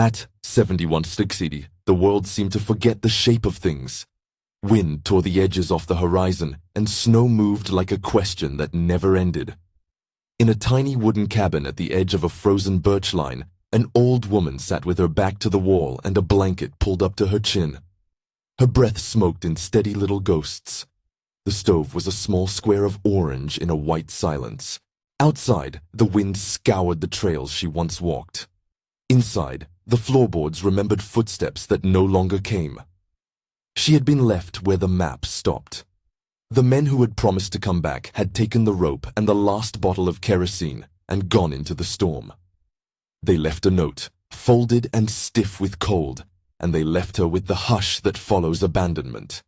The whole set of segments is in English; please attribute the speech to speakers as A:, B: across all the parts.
A: At 7160, the world seemed to forget the shape of things. Wind tore the edges off the horizon, and snow moved like a question that never ended. In a tiny wooden cabin at the edge of a frozen birch line, an old woman sat with her back to the wall and a blanket pulled up to her chin. Her breath smoked in steady little ghosts. The stove was a small square of orange in a white silence. Outside, the wind scoured the trails she once walked. Inside, the floorboards remembered footsteps that no longer came. She had been left where the map stopped. The men who had promised to come back had taken the rope and the last bottle of kerosene and gone into the storm. They left a note, folded and stiff with cold, and they left her with the hush that follows abandonment.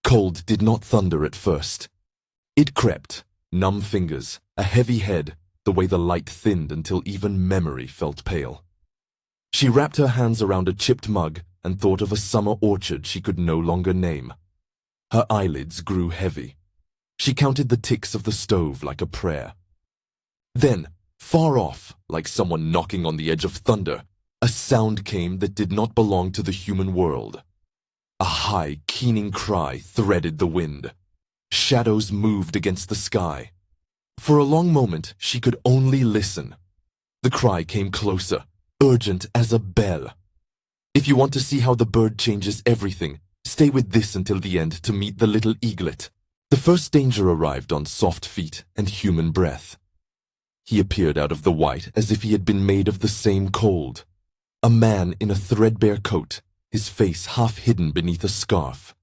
A: Cold did not thunder at first. It crept, numb fingers, a heavy head, the way the light thinned until even memory felt pale. She wrapped her hands around a chipped mug and thought of a summer orchard she could no longer name. Her eyelids grew heavy. She counted the ticks of the stove like a prayer. Then, far off, like someone knocking on the edge of thunder, a sound came that did not belong to the human world. A high, keening cry threaded the wind. Shadows moved against the sky. For a long moment, she could only listen. The cry came closer, urgent as a bell. If you want to see how the bird changes everything, stay with this until the end to meet the little eaglet. The first danger arrived on soft feet and human breath. He appeared out of the white as if he had been made of the same cold. A man in a threadbare coat, his face half hidden beneath a scarf.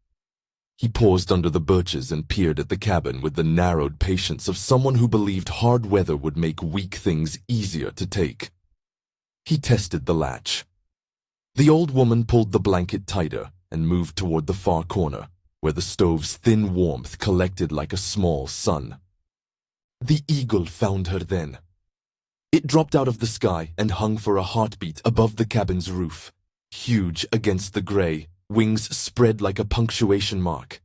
A: He paused under the birches and peered at the cabin with the narrowed patience of someone who believed hard weather would make weak things easier to take. He tested the latch. The old woman pulled the blanket tighter and moved toward the far corner, where the stove's thin warmth collected like a small sun. The eagle found her then. It dropped out of the sky and hung for a heartbeat above the cabin's roof, huge against the gray, wings spread like a punctuation mark.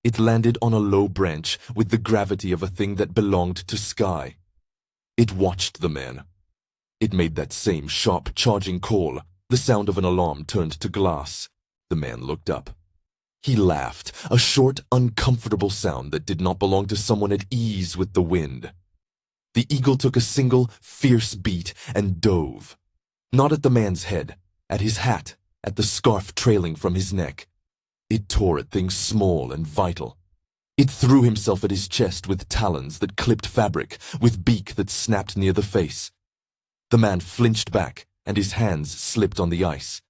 A: It landed on a low branch with the gravity of a thing that belonged to sky. It watched the man. It made that same sharp, charging call. The sound of an alarm turned to glass. The man looked up. He laughed, a short, uncomfortable sound that did not belong to someone at ease with the wind. The eagle took a single, fierce beat and dove. Not at the man's head, at his hat, at the scarf trailing from his neck. It tore at things small and vital. It threw himself at his chest with talons that clipped fabric, with beak that snapped near the face. The man flinched back, and his hands slipped on the ice.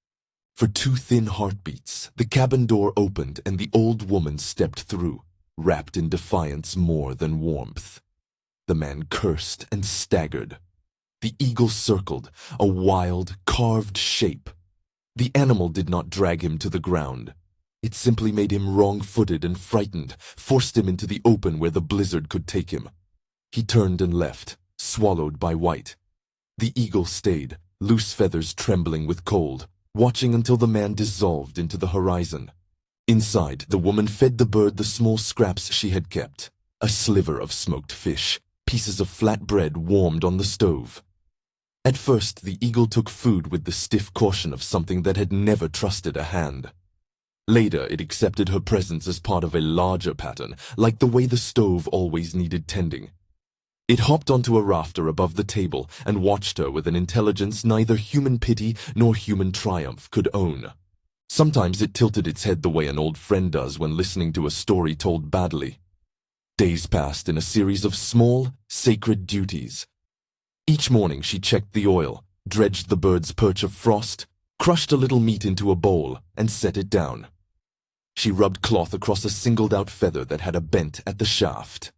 A: For 2 thin heartbeats, the cabin door opened and the old woman stepped through, wrapped in defiance more than warmth. The man cursed and staggered. The eagle circled, a wild, carved shape. The animal did not drag him to the ground. It simply made him wrong-footed and frightened, forced him into the open where the blizzard could take him. He turned and left, swallowed by white. The eagle stayed, loose feathers trembling with cold, watching until the man dissolved into the horizon. Inside, the woman fed the bird the small scraps she had kept, a sliver of smoked fish, pieces of flat bread warmed on the stove. At first, the eagle took food with the stiff caution of something that had never trusted a hand. Later, it accepted her presence as part of a larger pattern, like the way the stove always needed tending. It hopped onto a rafter above the table and watched her with an intelligence neither human pity nor human triumph could own. Sometimes it tilted its head the way an old friend does when listening to a story told badly. Days passed in a series of small, sacred duties. Each morning she checked the oil, dredged the bird's perch of frost, crushed a little meat into a bowl, and set it down. She rubbed cloth across a singled-out feather that had a bent at the shaft.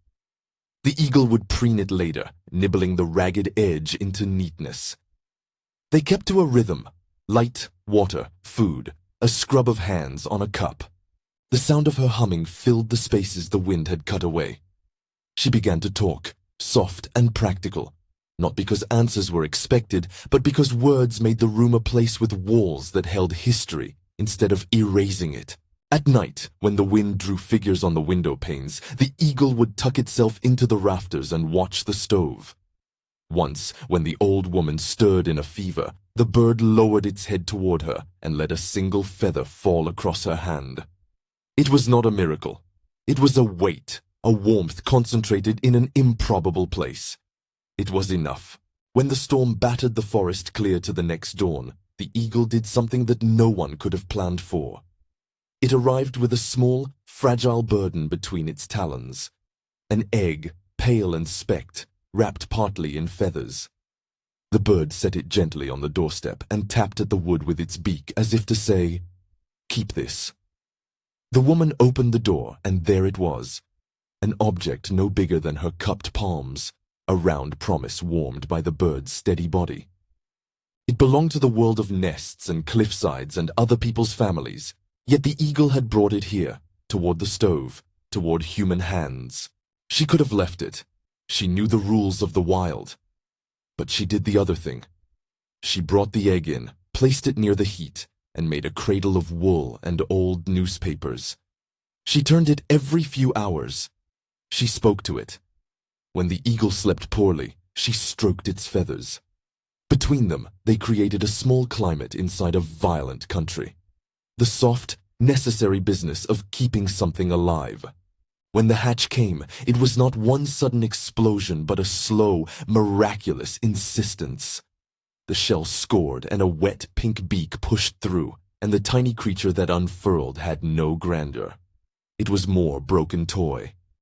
A: The eagle would preen it later, nibbling the ragged edge into neatness. They kept to a rhythm: light, water, food, a scrub of hands on a cup. The sound of her humming filled the spaces the wind had cut away. She began to talk, soft and practical, not because answers were expected, but because words made the room a place with walls that held history instead of erasing it. At night, when the wind drew figures on the window panes, the eagle would tuck itself into the rafters and watch the stove. Once, when the old woman stirred in a fever, the bird lowered its head toward her and let a single feather fall across her hand. It was not a miracle. It was a weight, a warmth concentrated in an improbable place. It was enough. When the storm battered the forest clear to the next dawn, the eagle did something that no one could have planned for. It arrived with a small, fragile burden between its talons. An egg, pale and specked, wrapped partly in feathers. The bird set it gently on the doorstep and tapped at the wood with its beak as if to say, "Keep this." The woman opened the door, and there it was, an object no bigger than her cupped palms, a round promise warmed by the bird's steady body. It belonged to the world of nests and cliffsides and other people's families, yet the eagle had brought it here, toward the stove, toward human hands. She could have left it. She knew the rules of the wild. But she did the other thing. She brought the egg in, placed it near the heat, and made a cradle of wool and old newspapers. She turned it every few hours. She spoke to it. When the eagle slept poorly, she stroked its feathers. Between them, they created a small climate inside a violent country. The soft, necessary business of keeping something alive. When the hatch came, it was not one sudden explosion, but a slow, miraculous insistence. The shell scored, and a wet pink beak pushed through, and the tiny creature that unfurled had no grandeur. It was more broken toy,